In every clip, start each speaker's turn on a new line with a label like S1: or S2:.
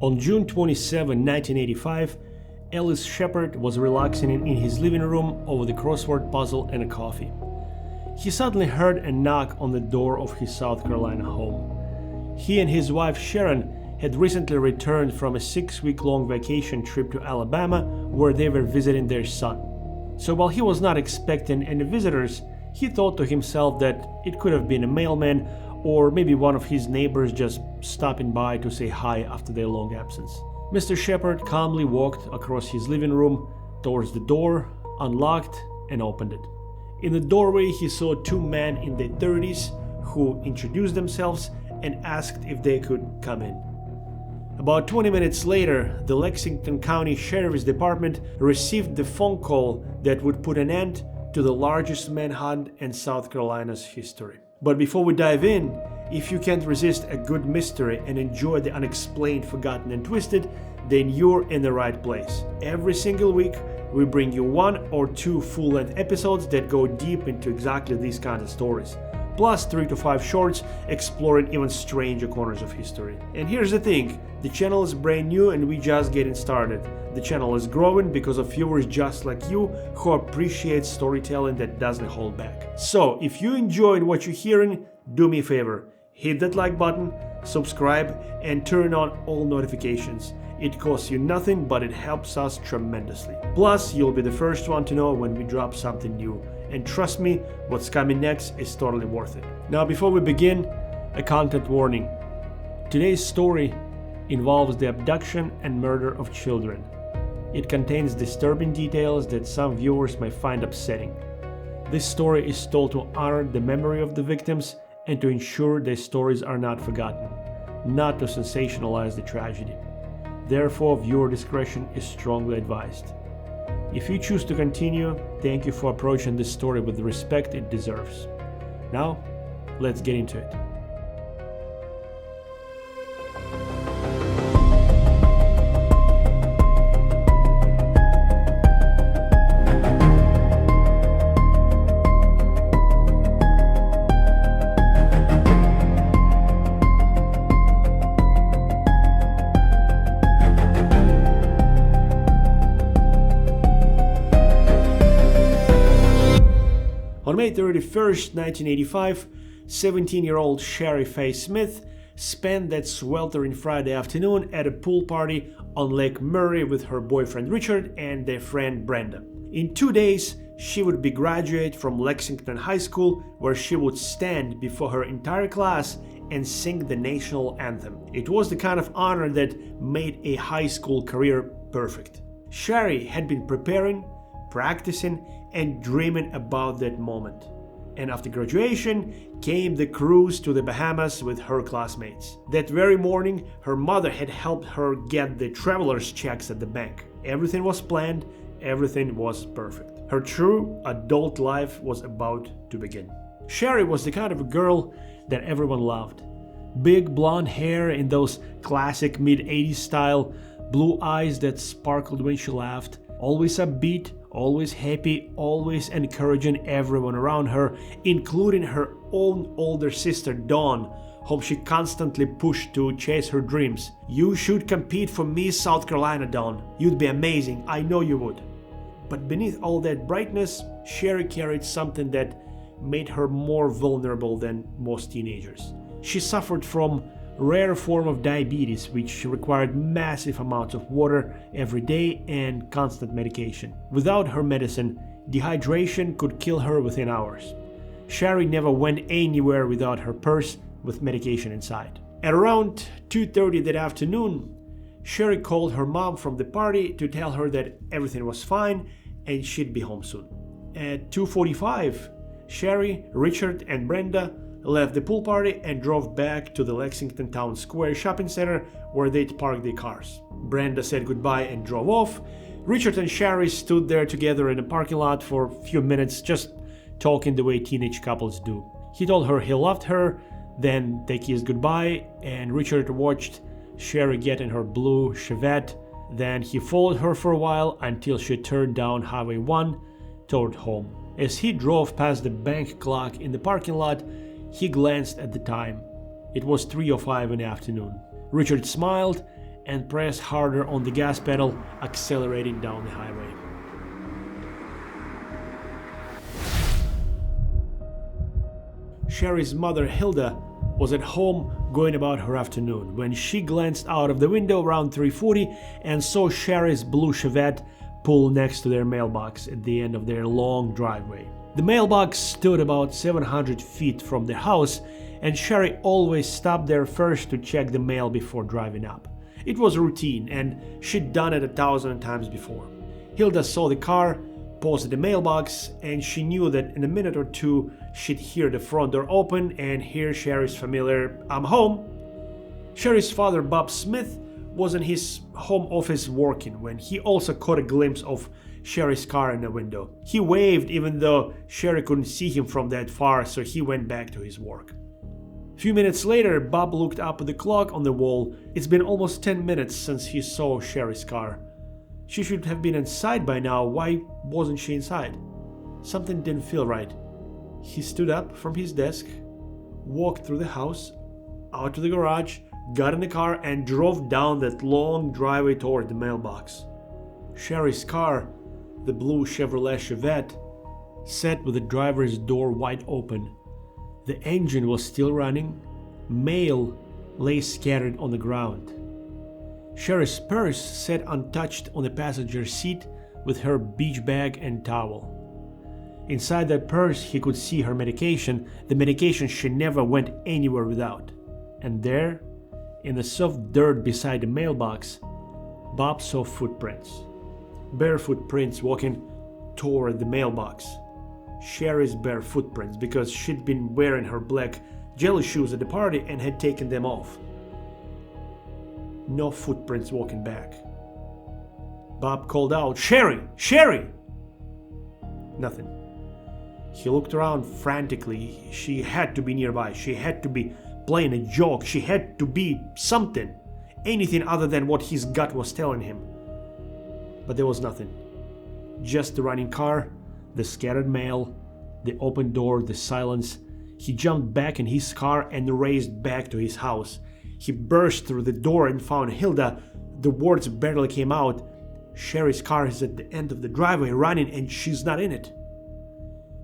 S1: On June 27, 1985, Ellis Shepard was relaxing in his living room over the crossword puzzle and a coffee. He suddenly heard a knock on the door of his South Carolina home. He and his wife Sharon had recently returned from a 6-week-long vacation trip to Alabama where they were visiting their son. So while he was not expecting any visitors, he thought to himself that it could have been a mailman or maybe one of his neighbors just stopping by to say hi after their long absence. Mr. Shepard calmly walked across his living room towards the door, unlocked, and opened it. In the doorway, he saw 2 men in their 30s who introduced themselves and asked if they could come in. About 20 minutes later, the Lexington County Sheriff's Department received the phone call that would put an end to the largest manhunt in South Carolina's history. But before we dive in, if you can't resist a good mystery and enjoy the unexplained, forgotten, and twisted, then you're in the right place. Every single week, we bring you 1 or 2 full-length episodes that go deep into exactly these kinds of stories, plus 3 to 5 shorts exploring even stranger corners of history. And here's the thing, the channel is brand new and we just getting started. The channel is growing because of viewers just like you who appreciate storytelling that doesn't hold back. So if you enjoyed what you're hearing, do me a favor, hit that like button, subscribe, and turn on all notifications. It costs you nothing, but it helps us tremendously. Plus, you'll be the first one to know when we drop something new. And trust me, what's coming next is totally worth it. Now, before we begin, a content warning. Today's story involves the abduction and murder of children. It contains disturbing details that some viewers may find upsetting. This story is told to honor the memory of the victims and to ensure their stories are not forgotten, not to sensationalize the tragedy. Therefore, viewer discretion is strongly advised. If you choose to continue, thank you for approaching this story with the respect it deserves. Now, let's get into it. On May 31st, 1985, 17-year-old Shari Smith spent that sweltering Friday afternoon at a pool party on Lake Murray with her boyfriend Richard and their friend Brenda. In 2 days, she would be graduate from Lexington High School, where she would stand before her entire class and sing the national anthem. It was the kind of honor that made a high school career perfect. Shari had been preparing, practicing, and dreaming about that moment. And after graduation came the cruise to the Bahamas with her classmates. That very morning, her mother had helped her get the traveler's checks at the bank. Everything was planned, everything was perfect. Her true adult life was about to begin. Shari was the kind of a girl that everyone loved. Big blonde hair in those classic mid-80s style, blue eyes that sparkled when she laughed, always upbeat, always happy, always encouraging everyone around her, including her own older sister Dawn, whom she constantly pushed to chase her dreams. "You should compete for Miss South Carolina, Dawn. You'd be amazing, I know you would." But beneath all that brightness, Shari carried something that made her more vulnerable than most teenagers. She suffered from rare form of diabetes, which required massive amounts of water every day and constant medication. Without her medicine, dehydration could kill her within hours. Shari never went anywhere without her purse with medication inside. At around 2:30 that afternoon, Shari called her mom from the party to tell her that everything was fine and she'd be home soon. At 2:45, Shari, Richard, and Brenda left the pool party and drove back to the Lexington Town Square shopping center where they'd parked their cars. Brenda said goodbye and drove off. Richard and Shari stood there together in a parking lot for a few minutes, just talking the way teenage couples do. He told her he loved her, then they kissed goodbye, and Richard watched Shari get in her blue Chevette. Then he followed her for a while until she turned down Highway 1 toward home. As he drove past the bank clock in the parking lot, he glanced at the time. It was 3:05 in the afternoon. Richard smiled and pressed harder on the gas pedal, accelerating down the highway. Shari's mother, Hilda, was at home going about her afternoon when she glanced out of the window around 3:40 and saw Shari's blue Chevette pull next to their mailbox at the end of their long driveway. The mailbox stood about 700 feet from the house, and Shari always stopped there first to check the mail before driving up. It was routine, and she'd done it 1,000 times before. Hilda saw the car, paused at the mailbox, and she knew that in a minute or two she'd hear the front door open and hear Shari's familiar "I'm home." Shari's father, Bob Smith, was in his home office working when he also caught a glimpse of Shari's car in the window. He waved even though Shari couldn't see him from that far, so he went back to his work. A few minutes later, Bob looked up at the clock on the wall. It's been almost 10 minutes since he saw Shari's car. She should have been inside by now. Why wasn't she inside? Something didn't feel right. He stood up from his desk, walked through the house, out to the garage, got in the car, and drove down that long driveway toward the mailbox. Shari's car, the blue Chevrolet Chevette, sat with the driver's door wide open. The engine was still running. Mail lay scattered on the ground. Shari's purse sat untouched on the passenger seat with her beach bag and towel. Inside that purse he could see her medication, the medication she never went anywhere without. And there, in the soft dirt beside the mailbox, Bob saw footprints. Bare footprints walking toward the mailbox. Shari's bare footprints, because she'd been wearing her black jelly shoes at the party and had taken them off. No footprints walking back. Bob called out, "Shari! Shari!" Nothing. He looked around frantically. She had to be nearby. She had to be playing a joke. She had to be something. Anything other than what his gut was telling him. But there was nothing. Just the running car, the scattered mail, the open door, the silence. He jumped back in his car and raced back to his house. He burst through the door and found Hilda. The words barely came out. Shari's car is at the end of the driveway running and she's not in it.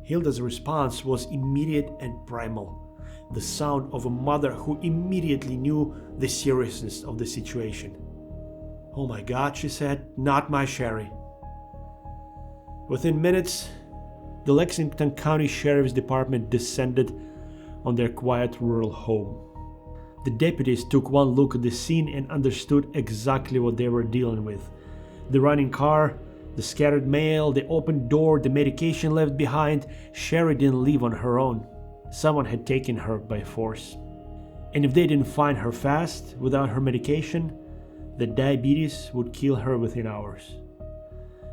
S1: Hilda's response was immediate and primal. The sound of a mother who immediately knew the seriousness of the situation. "Oh my God," she said, "not my Shari." Within minutes, the Lexington County Sheriff's Department descended on their quiet rural home. The deputies took one look at the scene and understood exactly what they were dealing with. The running car, the scattered mail, the open door, the medication left behind. Shari didn't leave on her own. Someone had taken her by force. And if they didn't find her fast, without her medication, the diabetes would kill her within hours.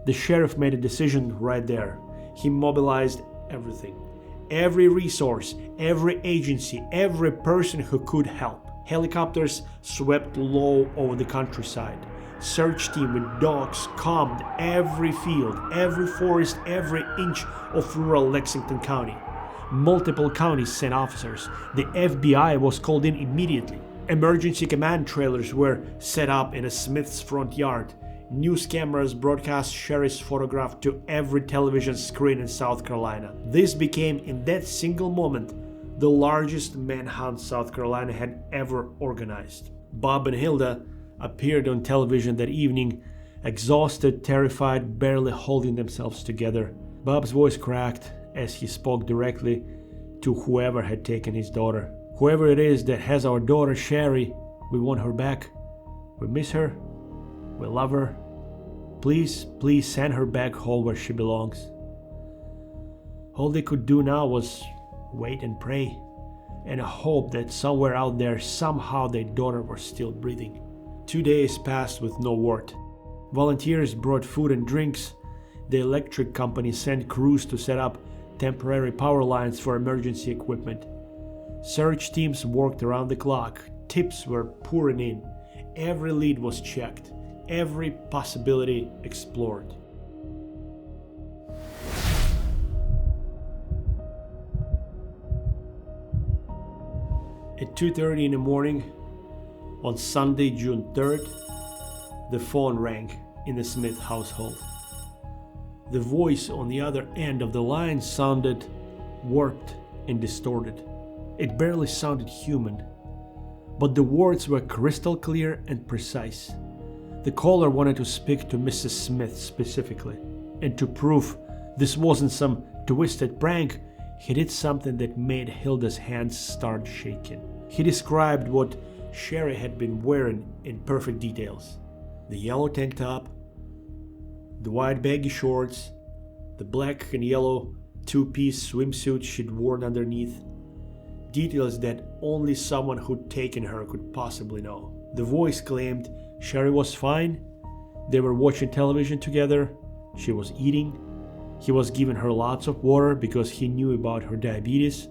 S1: The sheriff made a decision right there. He mobilized everything. Every resource, every agency, every person who could help. Helicopters swept low over the countryside. Search team with dogs combed every field, every forest, every inch of rural Lexington County. Multiple counties sent officers. The FBI was called in immediately. Emergency command trailers were set up in a Smith's front yard. News cameras broadcast Shari's photograph to every television screen in South Carolina. This became, in that single moment, the largest manhunt South Carolina had ever organized. Bob and Hilda appeared on television that evening, exhausted, terrified, barely holding themselves together. Bob's voice cracked as he spoke directly to whoever had taken his daughter. "Whoever it is that has our daughter Shari, we want her back. We miss her. We love her. Please, please send her back home where she belongs." All they could do now was wait and pray, and hope that somewhere out there, somehow their daughter was still breathing. 2 days passed with no word. Volunteers brought food and drinks. The electric company sent crews to set up temporary power lines for emergency equipment. Search teams worked around the clock. Tips were pouring in. Every lead was checked. Every possibility explored. At 2:30 in the morning, on Sunday, June 3rd, The phone rang in the Smith household. The voice on the other end of the line sounded warped and distorted. It barely sounded human, but the words were crystal clear and precise. The caller wanted to speak to Mrs. Smith specifically, and to prove this wasn't some twisted prank, he did something that made Hilda's hands start shaking. He described what Shari had been wearing in perfect details. The yellow tank top, the white baggy shorts, the black and yellow two-piece swimsuit she'd worn underneath. Details that only someone who'd taken her could possibly know. The voice claimed Shari was fine. They were watching television together. She was eating. He was giving her lots of water because he knew about her diabetes.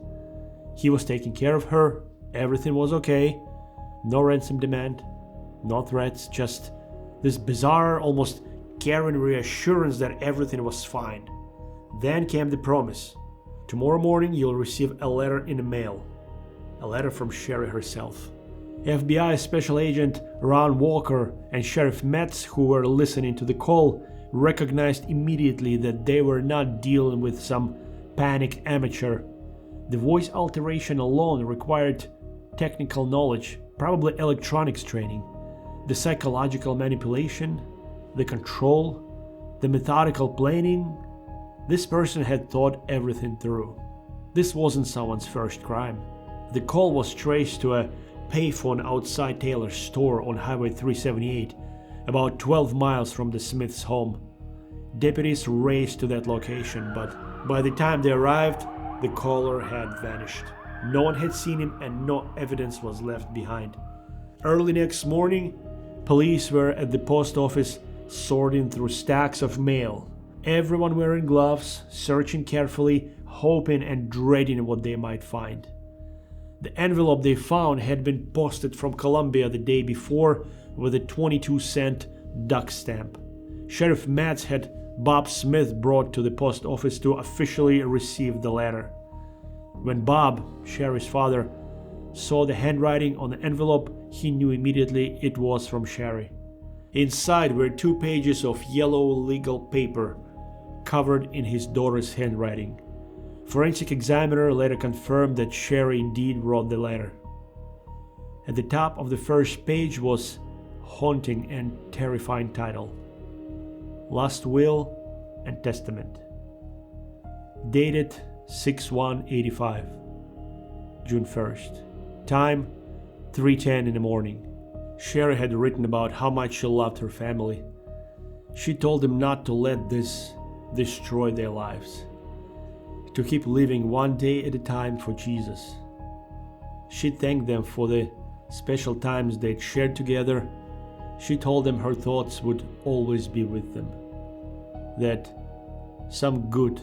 S1: He was taking care of her. Everything was okay. No ransom demand. No threats. Just this bizarre, almost caring reassurance that everything was fine. Then came the promise. Tomorrow morning you'll receive a letter in the mail. A letter from Shari herself. FBI Special Agent Ron Walker and Sheriff Metz, who were listening to the call, recognized immediately that they were not dealing with some panicked amateur. The voice alteration alone required technical knowledge, probably electronics training, the psychological manipulation, the control, the methodical planning. This person had thought everything through. This wasn't someone's first crime. The call was traced to a payphone outside Taylor's store on Highway 378, about 12 miles from the Smiths' home. Deputies raced to that location, but by the time they arrived, the caller had vanished. No one had seen him and no evidence was left behind. Early next morning, police were at the post office sorting through stacks of mail. Everyone wearing gloves, searching carefully, hoping and dreading what they might find. The envelope they found had been posted from Columbia the day before with a 22-cent duck stamp. Sheriff Metz had Bob Smith brought to the post office to officially receive the letter. When Bob, Shari's father, saw the handwriting on the envelope, he knew immediately it was from Shari. Inside were 2 pages of yellow legal paper covered in his daughter's handwriting. Forensic examiner later confirmed that Shari indeed wrote the letter. At the top of the first page was haunting and terrifying title: Last Will and Testament. Dated 6/1/85, June 1st. Time 3:10 in the morning. Shari had written about how much she loved her family. She told them not to let this destroy their lives, to keep living one day at a time for Jesus. She thanked them for the special times they'd shared together. She told them her thoughts would always be with them, that some good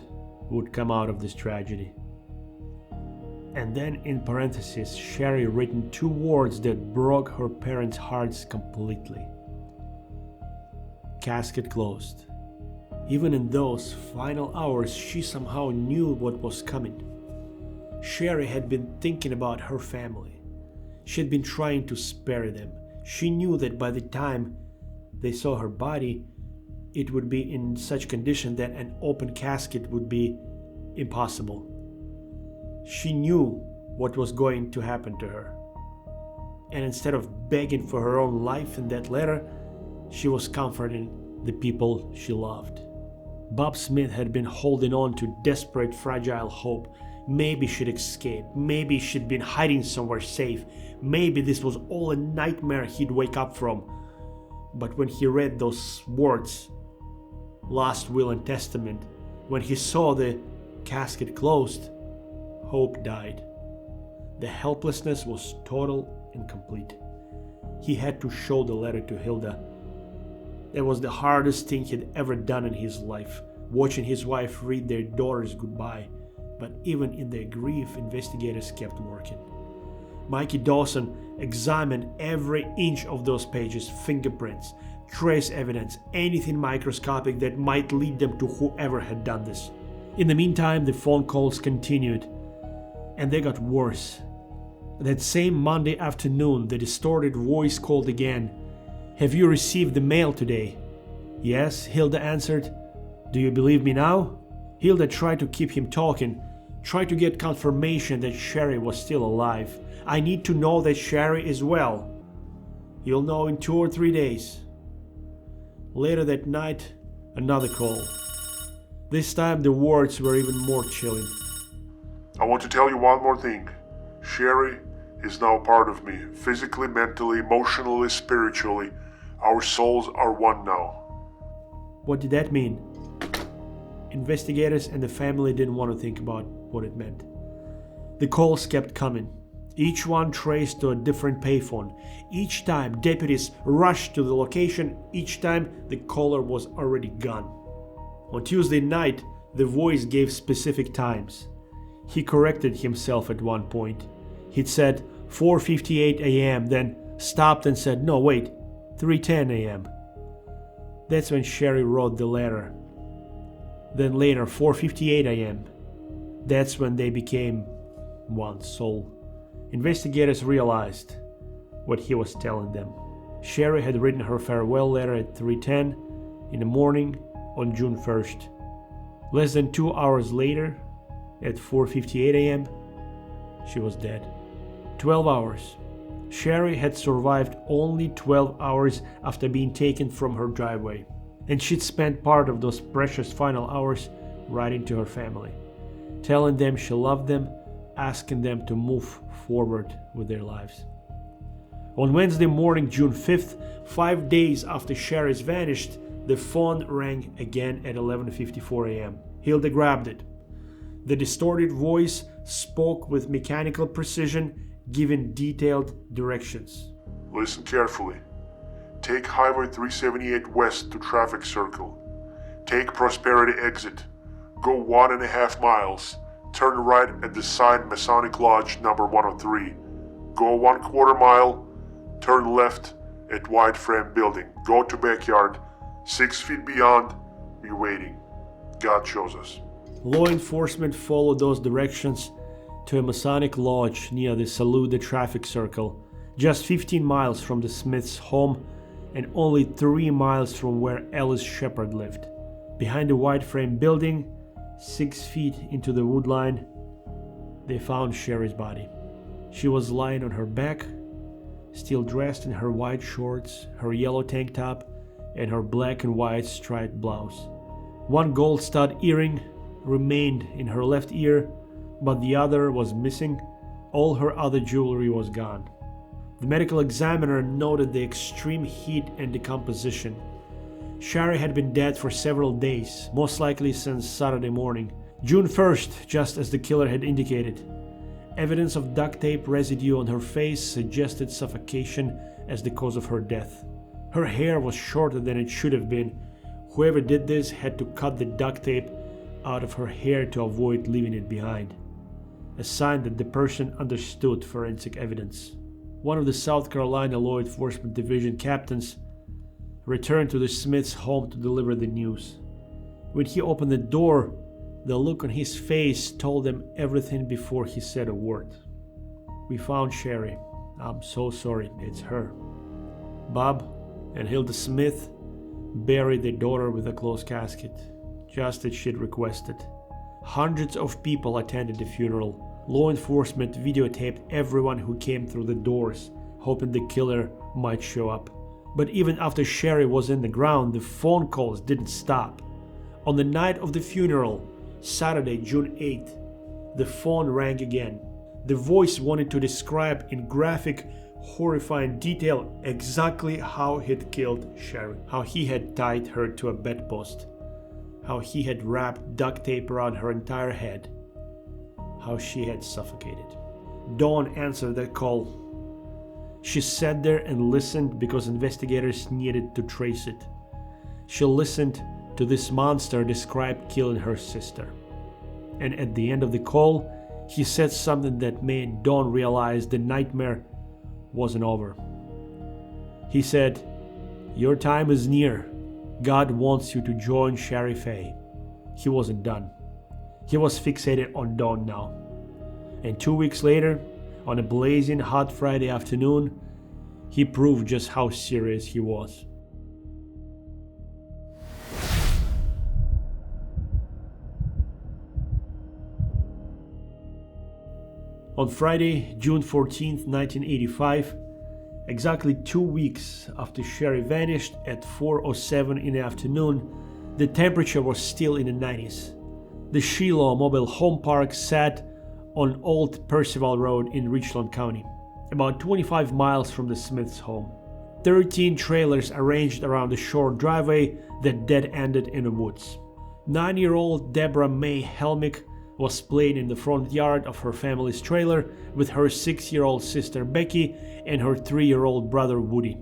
S1: would come out of this tragedy. And then in parentheses, Shari written 2 words that broke her parents' hearts completely: casket closed. Even in those final hours, she somehow knew what was coming. Shari had been thinking about her family. She had been trying to spare them. She knew that by the time they saw her body, it would be in such condition that an open casket would be impossible. She knew what was going to happen to her. And instead of begging for her own life in that letter, she was comforting the people she loved. Bob Smith had been holding on to desperate, fragile hope. Maybe she'd escape. Maybe she'd been hiding somewhere safe. Maybe this was all a nightmare he'd wake up from. But when he read those words, Last Will and Testament, when he saw the casket closed, hope died. The helplessness was total and complete. He had to show the letter to Hilda. That was the hardest thing he'd ever done in his life, watching his wife read their daughters goodbye. But even in their grief, investigators kept working. Mikey Dawson examined every inch of those pages: fingerprints, trace evidence, anything microscopic that might lead them to whoever had done this. In the meantime, the phone calls continued, and they got worse. That same Monday afternoon, the distorted voice called again. "Have you received the mail today?" "Yes," Hilda answered. "Do you believe me now?" Hilda tried to keep him talking, tried to get confirmation that Shari was still alive. "I need to know that Shari is well." "You'll know in 2 or 3 days." Later that night, another call. This time the words were even more chilling.
S2: "I want to tell you one more thing. Shari is now part of me, physically, mentally, emotionally, spiritually. Our souls are one now."
S1: What did that mean? Investigators and the family didn't want to think about what it meant. The calls kept coming. Each one traced to a different payphone. Each time deputies rushed to the location, each time the caller was already gone. On Tuesday night, the voice gave specific times. He corrected himself at one point. He'd said 4:58 a.m., then stopped and said, "No, wait, 3:10 a.m. That's when Shari wrote the letter. Then later, 4:58 a.m. That's when they became one soul. Investigators realized what he was telling them. Shari had written her farewell letter at 3:10 in the morning on June 1st. Less than 2 hours later, at 4:58 a.m., she was dead. 12 hours. Shari had survived only 12 hours after being taken from her driveway, and she'd spent part of those precious final hours writing to her family, telling them she loved them, asking them to move forward with their lives. On Wednesday morning, June 5th, 5 days after Shari's vanished, the phone rang again at 11:54 a.m. Hilda grabbed it. The distorted voice spoke with mechanical precision, giving detailed directions.
S2: "Listen carefully. Take Highway 378 west to traffic circle. Take Prosperity exit. Go 1.5 miles. Turn right at the sign Masonic Lodge number 103. Go 1/4 mile. Turn left at White Frame Building. Go to backyard. 6 feet beyond. Be waiting. God shows us."
S1: Law enforcement followed those directions to a Masonic Lodge near the Saluda traffic circle, just 15 miles from the Smiths' home and only 3 miles from where Alice Shepard lived. Behind the white frame building, 6 feet into the wood line, they found Shari's body. She was lying on her back, still dressed in her white shorts, her yellow tank top, and her black and white striped blouse. One gold stud earring remained in her left ear, but the other was missing. All her other jewelry was gone. The medical examiner noted the extreme heat and decomposition. Shari had been dead for several days, most likely since Saturday morning, June 1st, just as the killer had indicated. Evidence of duct tape residue on her face suggested suffocation as the cause of her death. Her hair was shorter than it should have been. Whoever did this had to cut the duct tape out of her hair to avoid leaving it behind, a sign that the person understood forensic evidence. One of the South Carolina Law Enforcement Division captains returned to the Smiths' home to deliver the news. When he opened the door, the look on his face told them everything before he said a word. "We found Shari. I'm so sorry, it's her." Bob and Hilda Smith buried their daughter with a closed casket, just as she'd requested. Hundreds of people attended the funeral. Law enforcement videotaped everyone who came through the doors, hoping the killer might show up. But even after Shari was in the ground, the phone calls didn't stop. On the night of the funeral, Saturday, June 8th, the phone rang again. The voice wanted to describe in graphic, horrifying detail exactly how he'd killed Shari, how he had tied her to a bedpost, how he had wrapped duct tape around her entire head, how she had suffocated. Dawn answered that call. She sat there and listened because investigators needed to trace it. She listened to this monster describe killing her sister. And at the end of the call, he said something that made Dawn realize the nightmare wasn't over. He said, "Your time is near. God wants you to join Shari Faye." He wasn't done. He was fixated on Dawn now. And 2 weeks later, on a blazing hot Friday afternoon, He proved just how serious he was. On Friday, June 14, 1985, exactly 2 weeks after Shari vanished at 4:07 in the afternoon, the temperature was still in the 90s. The Shuler mobile home park sat on Old Percival Road in Richland County, about 25 miles from the Smiths' home. 13 trailers arranged around the short driveway that dead-ended in the woods. 9-year-old Deborah May Helmick was playing in the front yard of her family's trailer with her 6-year-old sister Becky and her 3-year-old brother Woody.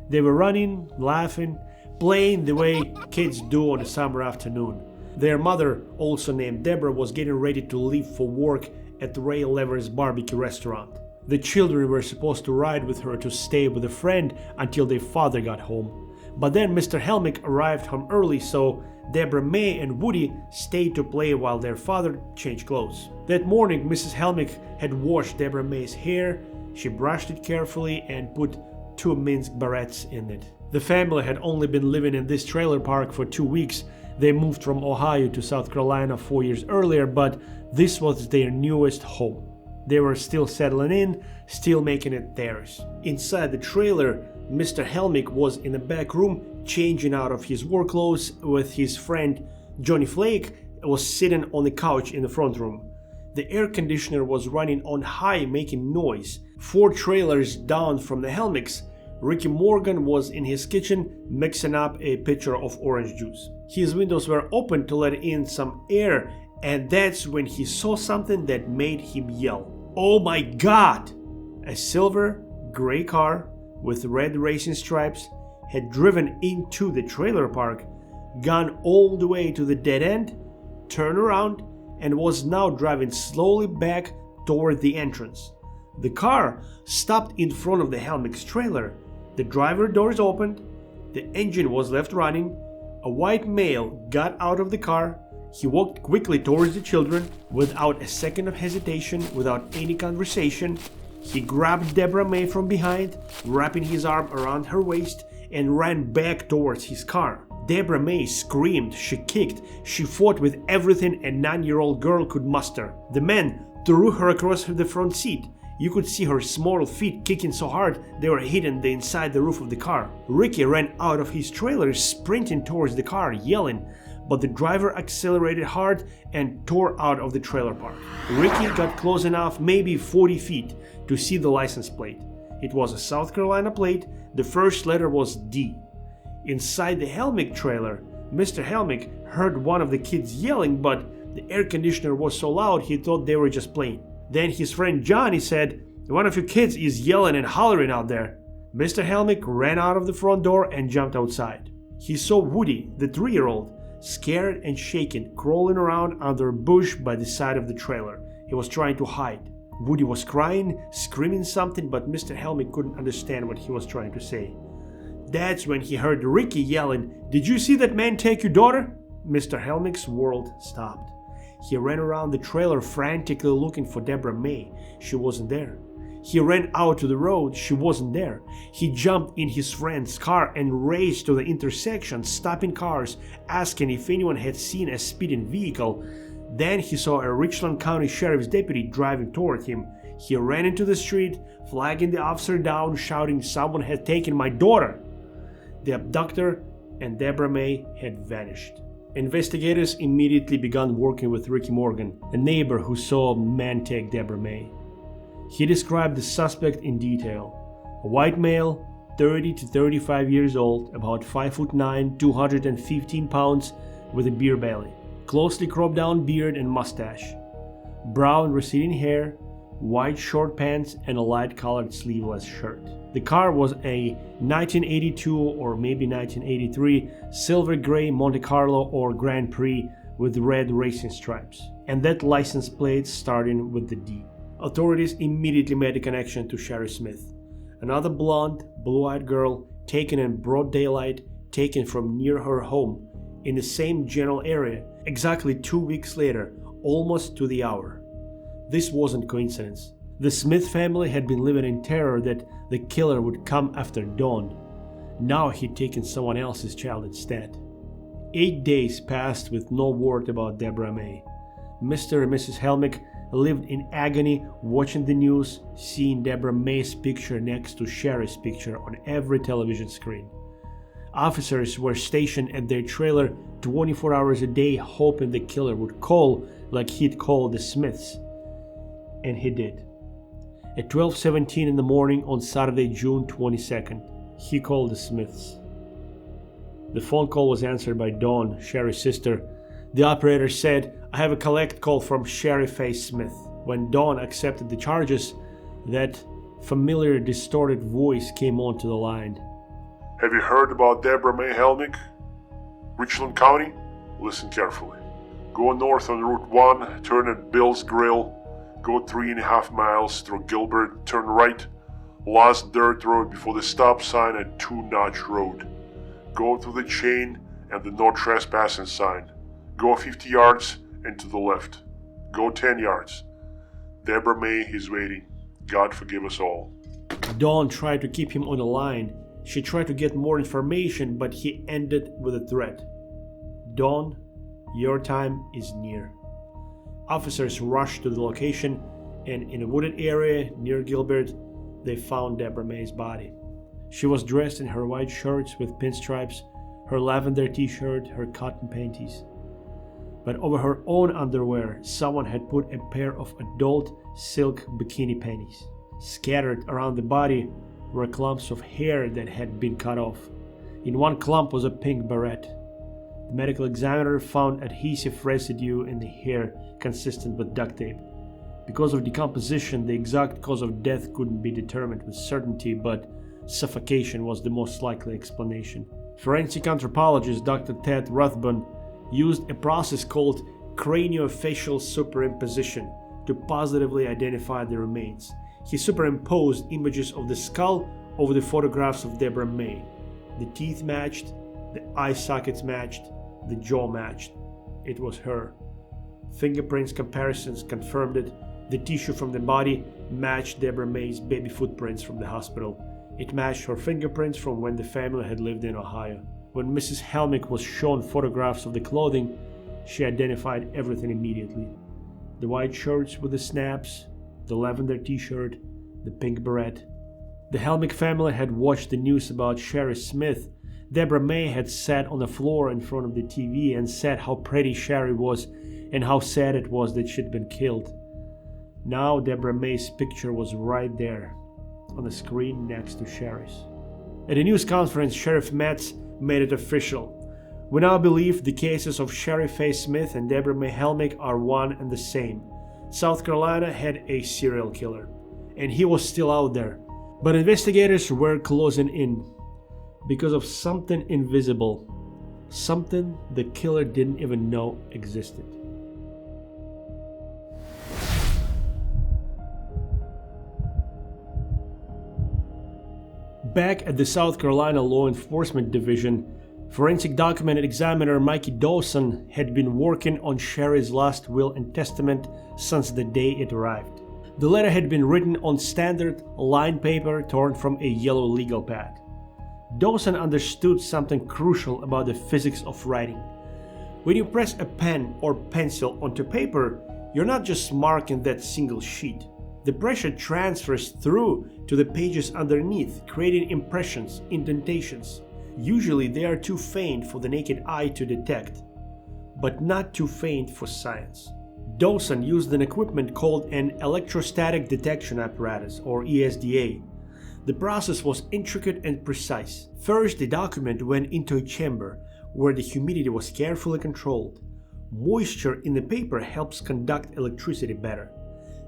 S1: They were running, laughing, playing the way kids do on a summer afternoon. Their mother, also named Deborah, was getting ready to leave for work at the Ray Lever's barbecue restaurant. The children were supposed to ride with her to stay with a friend until their father got home. But then Mr. Helmick arrived home early, so Deborah May and Woody stayed to play while their father changed clothes. That morning, Mrs. Helmick had washed Deborah May's hair. She brushed it carefully and put 2 Minsk barrettes in it. The family had only been living in this trailer park for 2 weeks. They moved from Ohio to South Carolina 4 years earlier, but this was their newest home. They were still settling in, still making it theirs. Inside the trailer, Mr. Helmick was in the back room changing out of his work clothes with his friend Johnny Flake was sitting on the couch in the front room. The air conditioner was running on high, making noise. 4 trailers down from the Helmicks, Ricky Morgan was in his kitchen mixing up a pitcher of orange juice. His windows were open to let in some air, and that's when he saw something that made him yell. "Oh my God!" A silver gray car with red racing stripes had driven into the trailer park, gone all the way to the dead end, turned around, and was now driving slowly back toward the entrance. The car stopped in front of the Helmick's trailer. The driver doors opened, the engine was left running, a white male got out of the car. He walked quickly towards the children without a second of hesitation, without any conversation. He grabbed Deborah May from behind, wrapping his arm around her waist, and ran back towards his car. Deborah May screamed, she kicked, she fought with everything a 9-year-old girl could muster. The man threw her across the front seat. You could see her small feet kicking so hard they were hitting the inside the roof of the car. Ricky ran out of his trailer, sprinting towards the car, yelling, but the driver accelerated hard and tore out of the trailer park. Ricky got close enough, maybe 40 feet, to see the license plate. It was a South Carolina plate. The first letter was D. Inside the Helmick trailer, Mr. Helmick heard one of the kids yelling, but the air conditioner was so loud he thought they were just playing. Then his friend Johnny said, "One of you kids is yelling and hollering out there." Mr. Helmick ran out of the front door and jumped outside. He saw Woody, the 3-year-old, scared and shaking, crawling around under a bush by the side of the trailer. He was trying to hide. Woody was crying, screaming something, but Mr. Helmick couldn't understand what he was trying to say. That's when he heard Ricky yelling, "Did you see that man take your daughter?" Mr. Helmick's world stopped. He ran around the trailer frantically looking for Deborah May. She wasn't there. He ran out to the road. She wasn't there. He jumped in his friend's car and raced to the intersection, stopping cars, asking if anyone had seen a speeding vehicle. Then he saw a Richland County Sheriff's deputy driving toward him. He ran into the street, flagging the officer down, shouting, "Someone had taken my daughter!" The abductor and Deborah May had vanished. Investigators immediately began working with Ricky Morgan, a neighbor who saw a man take Deborah May. He described the suspect in detail. A white male, 30 to 35 years old, about 5'9", 215 pounds, with a beer belly, closely cropped down beard and mustache, brown receding hair, white short pants, and a light-colored sleeveless shirt. The car was a 1982 or maybe 1983 silver gray Monte Carlo or Grand Prix with red racing stripes, and that license plate starting with the D. Authorities immediately made a connection to Shari Smith, another blonde, blue-eyed girl taken in broad daylight, taken from near her home in the same general area exactly 2 weeks later, almost to the hour. This wasn't coincidence. The Smith family had been living in terror that the killer would come after Dawn. Now he'd taken someone else's child instead. 8 days passed with no word about Deborah May. Mr. and Mrs. Helmick lived in agony, watching the news, seeing Deborah May's picture next to Shari's picture on every television screen. Officers were stationed at their trailer 24 hours a day, hoping the killer would call like he'd called the Smiths. And he did. At 12:17 in the morning on Saturday, June 22nd, he called the Smiths. The phone call was answered by Dawn, Shari's sister. The operator said, "I have a collect call from Shari Faye Smith." When Dawn accepted the charges, that familiar distorted voice came onto the line.
S2: Have you heard about Deborah May Helmick? Richland County? Listen carefully. Go north on Route 1, turn at Bill's Grill, go 3.5 miles through Gilbert, turn right, last dirt road before the stop sign at 2-Notch Road. Go through the chain and the no trespassing sign. Go 50 yards and to the left. Go 10 yards. Deborah May is waiting. God forgive us all.
S1: Dawn tried to keep him on the line. She tried to get more information, but he ended with a threat. "Dawn, your time is near." Officers rushed to the location, and in a wooded area near Gilbert, they found Deborah May's body. She was dressed in her white shirts with pinstripes, her lavender t-shirt, her cotton panties. But over her own underwear, someone had put a pair of adult silk bikini panties. Scattered around the body were clumps of hair that had been cut off. In one clump was a pink beret. The medical examiner found adhesive residue in the hair consistent with duct tape. Because of decomposition, the exact cause of death couldn't be determined with certainty, but suffocation was the most likely explanation. Forensic anthropologist Dr. Ted Ruthven used a process called craniofacial superimposition to positively identify the remains. He superimposed images of the skull over the photographs of Deborah May. The teeth matched, the eye sockets matched, the jaw matched. It was her. Fingerprints comparisons confirmed it. The tissue from the body matched Deborah May's baby footprints from the hospital. It matched her fingerprints from when the family had lived in Ohio. When Mrs. Helmick was shown photographs of the clothing, she identified everything immediately. The white shirts with the snaps, the lavender t-shirt, the pink beret. The Helmick family had watched the news about Shari Smith. Deborah May had sat on the floor in front of the TV and said how pretty Shari was and how sad it was that she'd been killed. Now Deborah May's picture was right there on the screen next to Shari's. At a news conference, Sheriff Metz made it official. "We now believe the cases of Shari Faye Smith and Deborah May Helmick are one and the same. South Carolina had a serial killer, and he was still out there. But investigators were closing in because of something invisible, something the killer didn't even know existed." Back at the South Carolina Law Enforcement Division, forensic document examiner Mikey Dawson had been working on Shari's last will and testament since the day it arrived. The letter had been written on standard lined paper torn from a yellow legal pad. Dawson understood something crucial about the physics of writing. When you press a pen or pencil onto paper, you're not just marking that single sheet. The pressure transfers through to the pages underneath, creating impressions, indentations. Usually they are too faint for the naked eye to detect, but not too faint for science. Dawson used an equipment called an electrostatic detection apparatus, or ESDA. The process was intricate and precise. First, the document went into a chamber where the humidity was carefully controlled. Moisture in the paper helps conduct electricity better.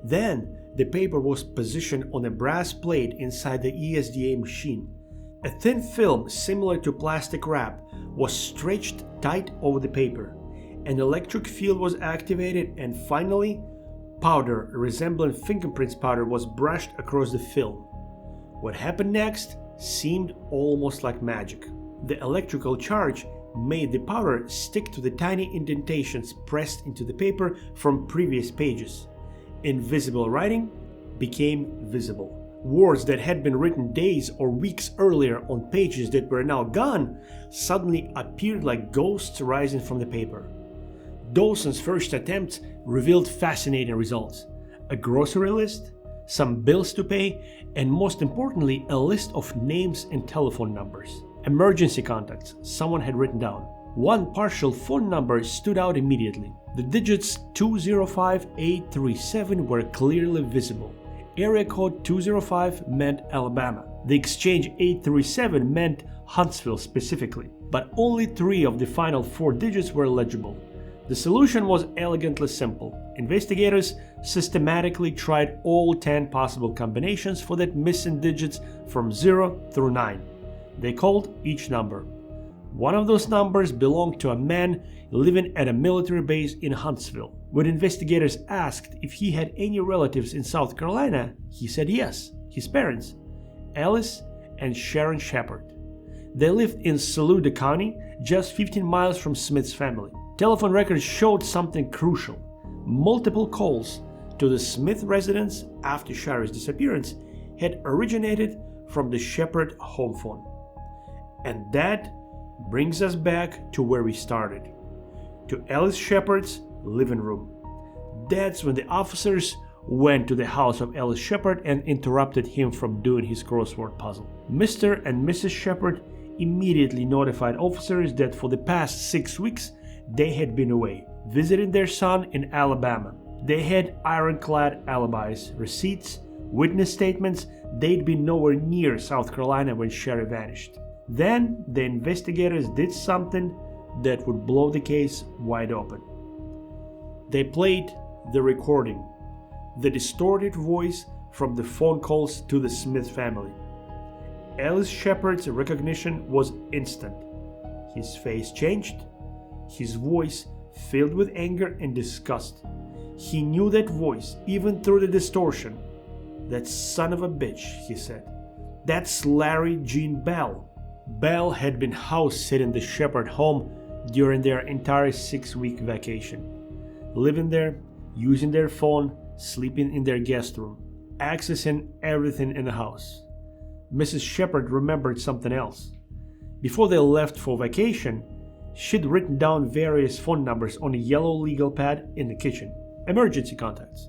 S1: Then, the paper was positioned on a brass plate inside the ESDA machine. A thin film similar to plastic wrap was stretched tight over the paper. An electric field was activated, and finally, powder resembling fingerprints powder was brushed across the film. What happened next seemed almost like magic. The electrical charge made the powder stick to the tiny indentations pressed into the paper from previous pages. Invisible writing became visible. Words that had been written days or weeks earlier on pages that were now gone suddenly appeared like ghosts rising from the paper. Dawson's first attempt revealed fascinating results: a grocery list, some bills to pay, and most importantly, a list of names and telephone numbers. Emergency contacts someone had written down. One partial phone number stood out immediately. The digits 205-837 were clearly visible. Area code 205 meant Alabama. The exchange 837 meant Huntsville specifically, but only 3 of the final 4 digits were legible. The solution was elegantly simple. Investigators systematically tried all 10 possible combinations for that missing digits from 0 through 9. They called each number. One of those numbers belonged to a man living at a military base in Huntsville. When investigators asked if he had any relatives in South Carolina, he said yes, his parents, Alice and Sharon Shepard. They lived in Saluda County, just 15 miles from Smith's family. Telephone records showed something crucial. Multiple calls to the Smith residence after Shari's disappearance had originated from the Shepard home phone. And that brings us back to where we started, to Alice Shepard's living room. That's when the officers went to the house of Alice Shepard and interrupted him from doing his crossword puzzle. Mr. and Mrs. Shepard immediately notified officers that for the past 6 weeks they had been away, visiting their son in Alabama. They had ironclad alibis, receipts, witness statements. They'd been nowhere near South Carolina when Shari vanished. Then the investigators did something that would blow the case wide open. They played the recording, the distorted voice from the phone calls to the Smith family. Alice Shepard's recognition was instant. His face changed, his voice filled with anger and disgust. He knew that voice, even through the distortion. "That son of a bitch," he said. "That's Larry Jean Bell." Bell had been house-sitting the Shepard home during their entire 6-week vacation, living there, using their phone, sleeping in their guest room, accessing everything in the house. Mrs. Shepard remembered something else. Before they left for vacation, she'd written down various phone numbers on a yellow legal pad in the kitchen. Emergency contacts.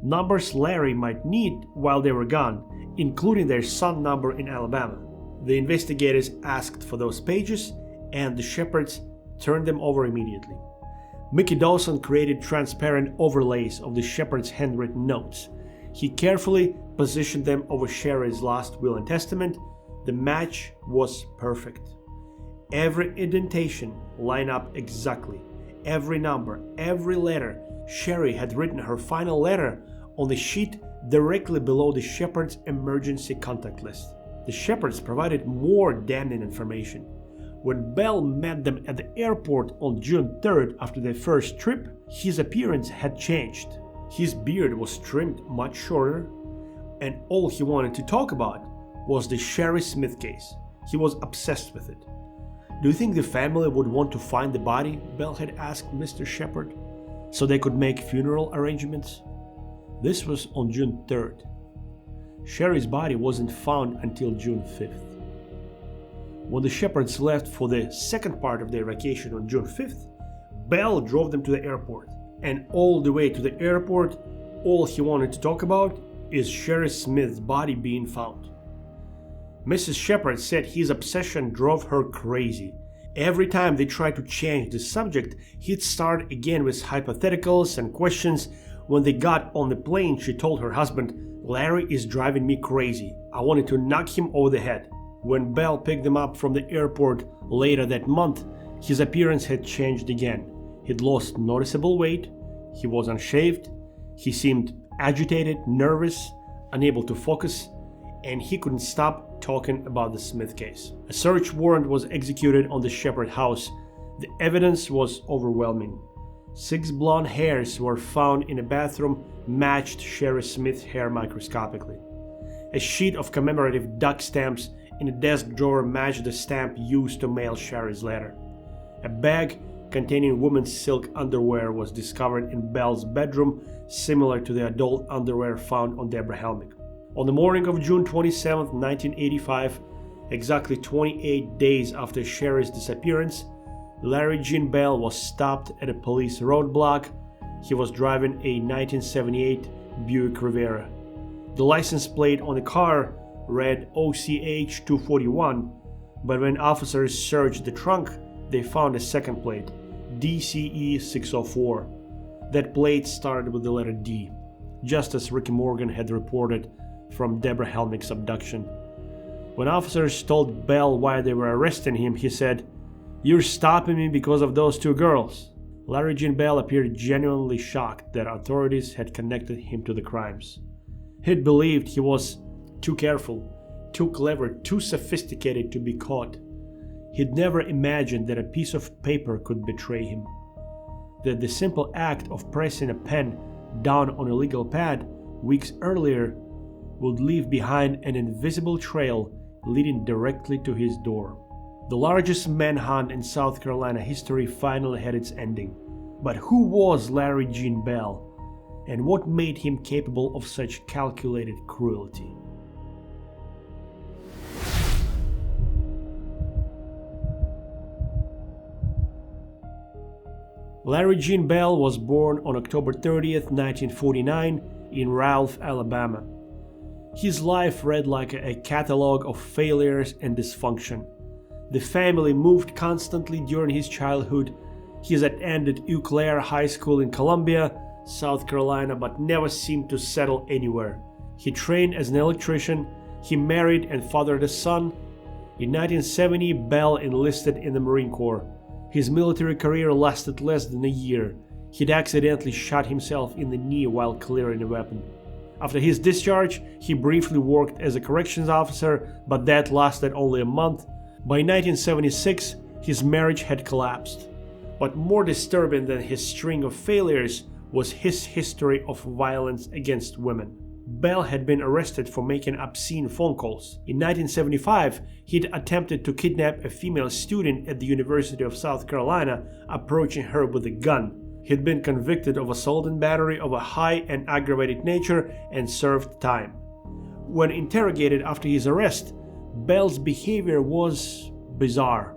S1: Numbers Larry might need while they were gone, including their son number in Alabama. The investigators asked for those pages, and the Shepards turned them over immediately. Mickey Dawson created transparent overlays of the Shepards' handwritten notes. He carefully positioned them over Shari's last will and testament. The match was perfect. Every indentation lined up exactly. Every number, every letter. Shari had written her final letter on the sheet directly below the Shepards' emergency contact list. The Shepards provided more damning information. When Bell met them at the airport on June 3rd after their first trip, his appearance had changed. His beard was trimmed much shorter, and all he wanted to talk about was the Shari Smith case. He was obsessed with it. "Do you think the family would want to find the body?" Bell had asked Mr. Shepard, "so they could make funeral arrangements?" This was on June 3rd. Shari's body wasn't found until June 5th. When the Shepards left for the second part of their vacation on June 5th, Bell drove them to the airport. And all the way to the airport, all he wanted to talk about is Shari Smith's body being found. Mrs. Shepard said his obsession drove her crazy. Every time they tried to change the subject, he'd start again with hypotheticals and questions. When they got on the plane, she told her husband, "Larry is driving me crazy. I wanted to knock him over the head." When Bell picked them up from the airport later that month, his appearance had changed again. He'd lost noticeable weight, he was unshaved, he seemed agitated, nervous, unable to focus, and he couldn't stop talking about the Smith case. A search warrant was executed on the Shepard house. The evidence was overwhelming. 6 blonde hairs were found in a bathroom, matched Shari Smith's hair microscopically. A sheet of commemorative duck stamps in a desk drawer matched the stamp used to mail Shari's letter. A bag containing women's silk underwear was discovered in Bell's bedroom, similar to the adult underwear found on Deborah Helmick. On the morning of June 27, 1985, exactly 28 days after Shari's disappearance, Larry Gene Bell was stopped at a police roadblock. He was driving a 1978 Buick Riviera. The license plate on the car read OCH 241, but when officers searched the trunk, they found a second plate, DCE 604. That plate started with the letter D, just as Ricky Morgan had reported from Deborah Helmick's abduction. When officers told Bell why they were arresting him, he said, "You're stopping me because of those two girls." Larry Gene Bell appeared genuinely shocked that authorities had connected him to the crimes. He'd believed he was too careful, too clever, too sophisticated to be caught. He'd never imagined that a piece of paper could betray him. That the simple act of pressing a pen down on a legal pad weeks earlier would leave behind an invisible trail leading directly to his door. The largest manhunt in South Carolina history finally had its ending. But who was Larry Gene Bell, and what made him capable of such calculated cruelty? Larry Gene Bell was born on October 30th, 1949 in Ralph, Alabama. His life read like a catalog of failures and dysfunction. The family moved constantly during his childhood. He attended Eau Claire High School in Columbia, South Carolina, but never seemed to settle anywhere. He trained as an electrician. He married and fathered a son. In 1970, Bell enlisted in the Marine Corps. His military career lasted less than a year. He'd accidentally shot himself in the knee while clearing a weapon. After his discharge, he briefly worked as a corrections officer, but that lasted only a month. By 1976, his marriage had collapsed. But more disturbing than his string of failures was his history of violence against women. Bell had been arrested for making obscene phone calls. In 1975, he'd attempted to kidnap a female student at the University of South Carolina, approaching her with a gun. He'd been convicted of assault and battery of a high and aggravated nature and served time. When interrogated after his arrest, Bell's behavior was bizarre.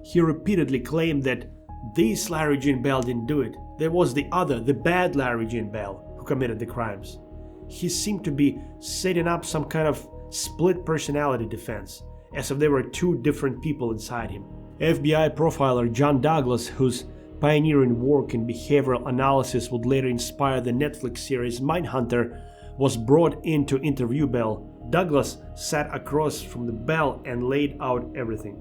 S1: He repeatedly claimed that this Larry Gene Bell didn't do it. There was the other, the bad Larry Gene Bell, who committed the crimes. He seemed to be setting up some kind of split personality defense, as if there were two different people inside him. FBI profiler John Douglas, whose pioneering work in behavioral analysis would later inspire the Netflix series Mindhunter, was brought in to interview Bell. Douglas sat across from the Bell and laid out everything.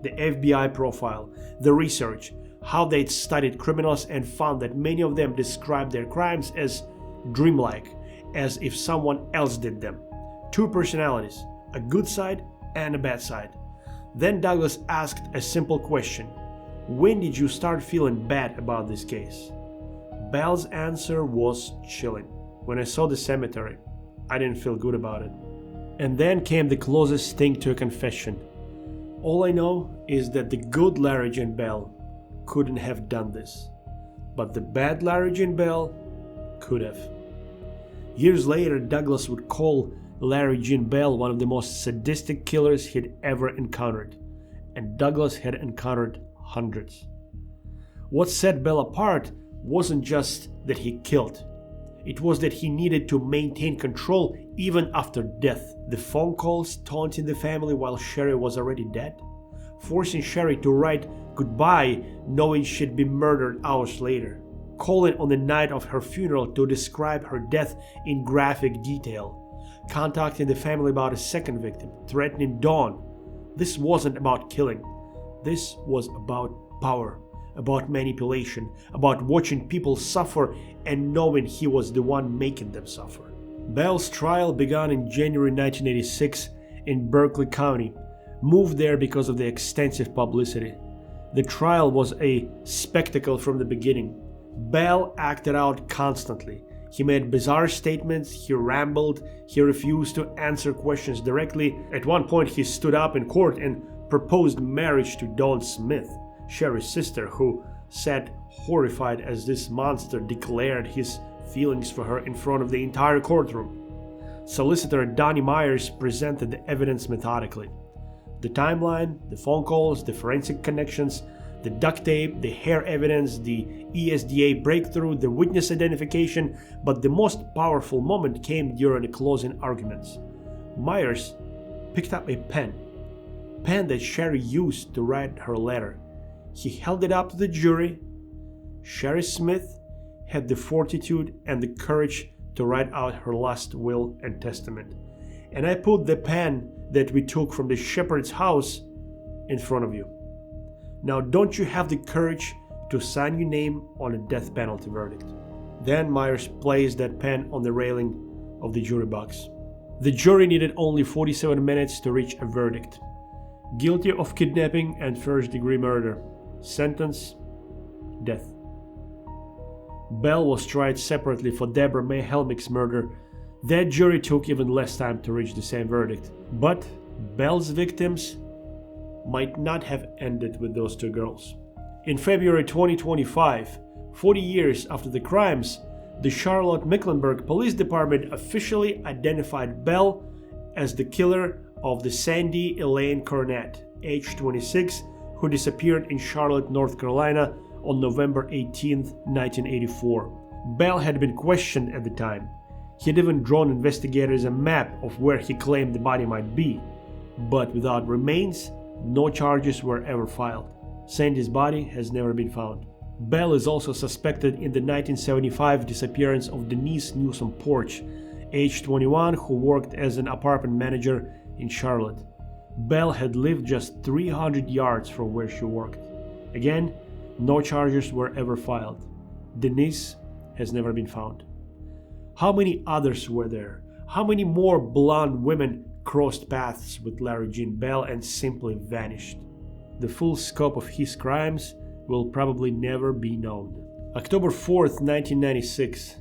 S1: The FBI profile, the research, how they'd studied criminals and found that many of them described their crimes as dreamlike, as if someone else did them. Two personalities, a good side and a bad side. Then Douglas asked a simple question. When did you start feeling bad about this case? Bell's answer was chilling. When I saw the cemetery, I didn't feel good about it. And then came the closest thing to a confession. All I know is that the good Larry Gene Bell couldn't have done this, but the bad Larry Gene Bell could have. Years later, Douglas would call Larry Gene Bell one of the most sadistic killers he'd ever encountered, and Douglas had encountered hundreds. What set Bell apart wasn't just that he killed. It was that he needed to maintain control even after death. The phone calls taunting the family while Shari was already dead, forcing Shari to write goodbye knowing she'd be murdered hours later, calling on the night of her funeral to describe her death in graphic detail, contacting the family about a second victim, threatening Dawn. This wasn't about killing. This was about power, about manipulation, about watching people suffer and knowing he was the one making them suffer. Bell's trial began in January 1986 in Berkeley County, moved there because of the extensive publicity. The trial was a spectacle from the beginning. Bell acted out constantly. He made bizarre statements, he rambled, he refused to answer questions directly. At one point he stood up in court and proposed marriage to Dawn Smith, Shari's sister, who sat horrified as this monster declared his feelings for her in front of the entire courtroom. Solicitor Donnie Myers presented the evidence methodically. The timeline, the phone calls, the forensic connections, the duct tape, the hair evidence, the ESDA breakthrough, the witness identification, but the most powerful moment came during the closing arguments. Myers picked up a pen that Shari used to write her letter. He held it up to the jury. Shari Smith had the fortitude and the courage to write out her last will and testament. And I put the pen that we took from the shepherd's house in front of you. Now, don't you have the courage to sign your name on a death penalty verdict? Then Myers placed that pen on the railing of the jury box. The jury needed only 47 minutes to reach a verdict. Guilty of kidnapping and first-degree murder. Sentence: death. Bell was tried separately for Deborah May Helmick's murder. That jury took even less time to reach the same verdict. But Bell's victims might not have ended with those two girls. In February 2025, 40 years after the crimes, the Charlotte-Mecklenburg Police Department officially identified Bell as the killer of the Sandee Elaine Cornett, age 26, who disappeared in Charlotte, North Carolina on November 18, 1984. Bell had been questioned at the time. He had even drawn investigators a map of where he claimed the body might be, but without remains, no charges were ever filed. Sandee's body has never been found. Bell is also suspected in the 1975 disappearance of Denise Newsom Porch, age 21, who worked as an apartment manager in Charlotte. Bell had lived just 300 yards from where she worked. Again, no charges were ever filed. Denise has never been found. How many others were there? How many more blonde women crossed paths with Larry Gene Bell and simply vanished? The full scope of his crimes will probably never be known. October 4th, 1996.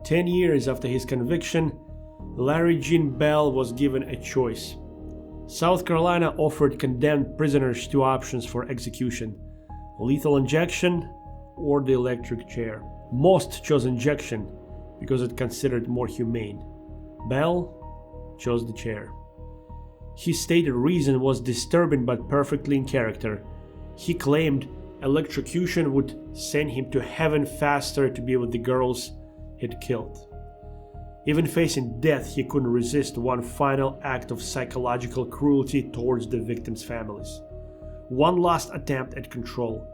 S1: 10 years after his conviction, Larry Gene Bell was given a choice. South Carolina offered condemned prisoners two options for execution: lethal injection or the electric chair. Most chose injection because it considered more humane. Bell chose the chair. His stated reason was disturbing but perfectly in character. He claimed electrocution would send him to heaven faster to be with the girls he'd killed. Even facing death, he couldn't resist one final act of psychological cruelty towards the victims' families. One last attempt at control.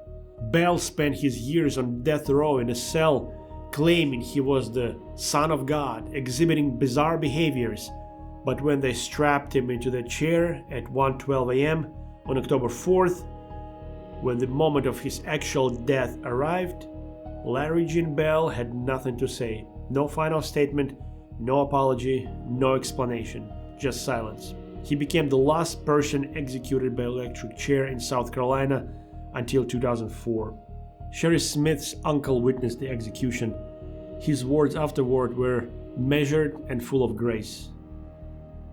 S1: Bell spent his years on death row in a cell, claiming he was the Son of God, exhibiting bizarre behaviors. But when they strapped him into the chair at 1:12 a.m. on October 4th, when the moment of his actual death arrived, Larry Gene Bell had nothing to say. No final statement, no apology, no explanation, just silence. He became the last person executed by electric chair in South Carolina until 2004. Shari Smith's uncle witnessed the execution. His words afterward were measured and full of grace.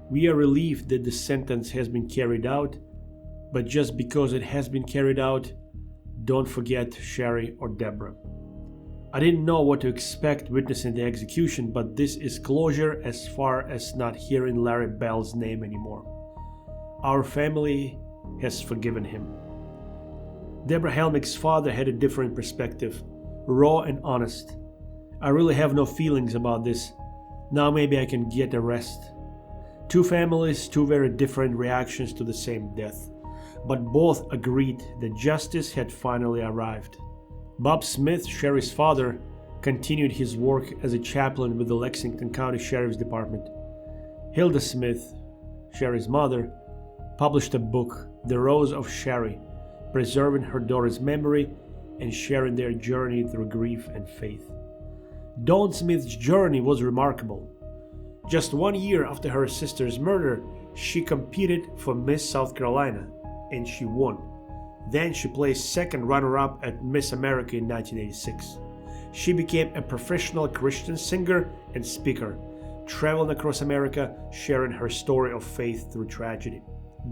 S1: "We are relieved that the sentence has been carried out, but just because it has been carried out, don't forget Shari or Deborah. I didn't know what to expect witnessing the execution, but this is closure as far as not hearing Larry Bell's name anymore. Our family has forgiven him." Deborah Helmick's father had a different perspective, raw and honest. "I really have no feelings about this. Now maybe I can get a rest." Two families, two very different reactions to the same death, but both agreed that justice had finally arrived. Bob Smith, Shari's father, continued his work as a chaplain with the Lexington County Sheriff's Department. Hilda Smith, Shari's mother, published a book, The Rose of Shari, preserving her daughter's memory and sharing their journey through grief and faith. Dawn Smith's journey was remarkable. Just 1 year after her sister's murder, she competed for Miss South Carolina, and she won. Then she placed second runner-up at Miss America in 1986. She became a professional Christian singer and speaker, traveling across America, sharing her story of faith through tragedy.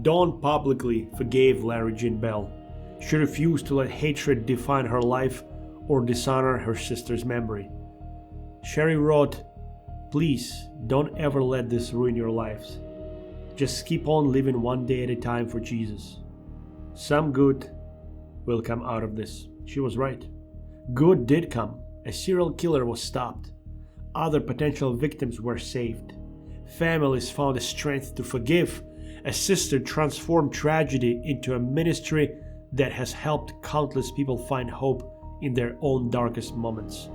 S1: Dawn publicly forgave Larry Gene Bell. She refused to let hatred define her life or dishonor her sister's memory. Shari wrote, "Please don't ever let this ruin your lives. Just keep on living one day at a time for Jesus. Some good will come out of this." She was right. Good did come. A serial killer was stopped. Other potential victims were saved. Families found the strength to forgive. A sister transformed tragedy into a ministry that has helped countless people find hope in their own darkest moments.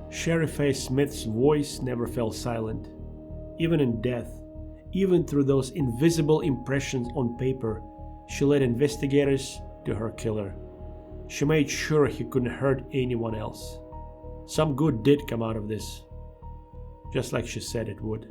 S1: Shari Faye Smith's voice never fell silent. Even in death, even through those invisible impressions on paper, she led investigators to her killer. She made sure he couldn't hurt anyone else. Some good did come out of this, just like she said it would.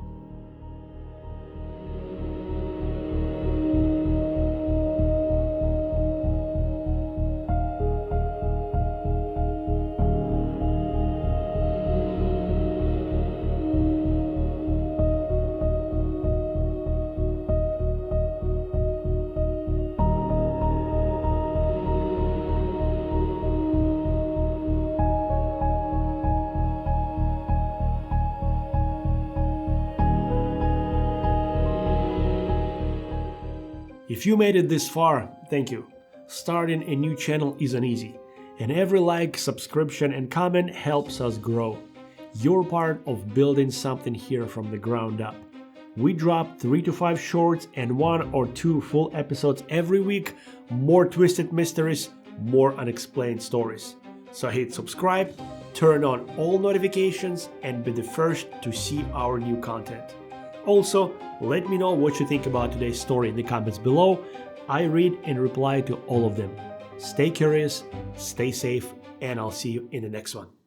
S1: If you made it this far, thank you. Starting a new channel isn't easy, and every like, subscription, and comment helps us grow. You're part of building something here from the ground up. We drop 3 to 5 shorts and 1 or 2 full episodes every week, more twisted mysteries, more unexplained stories. So hit subscribe, turn on all notifications, and be the first to see our new content. Also, let me know what you think about today's story in the comments below. I read and reply to all of them. Stay curious, stay safe, and I'll see you in the next one.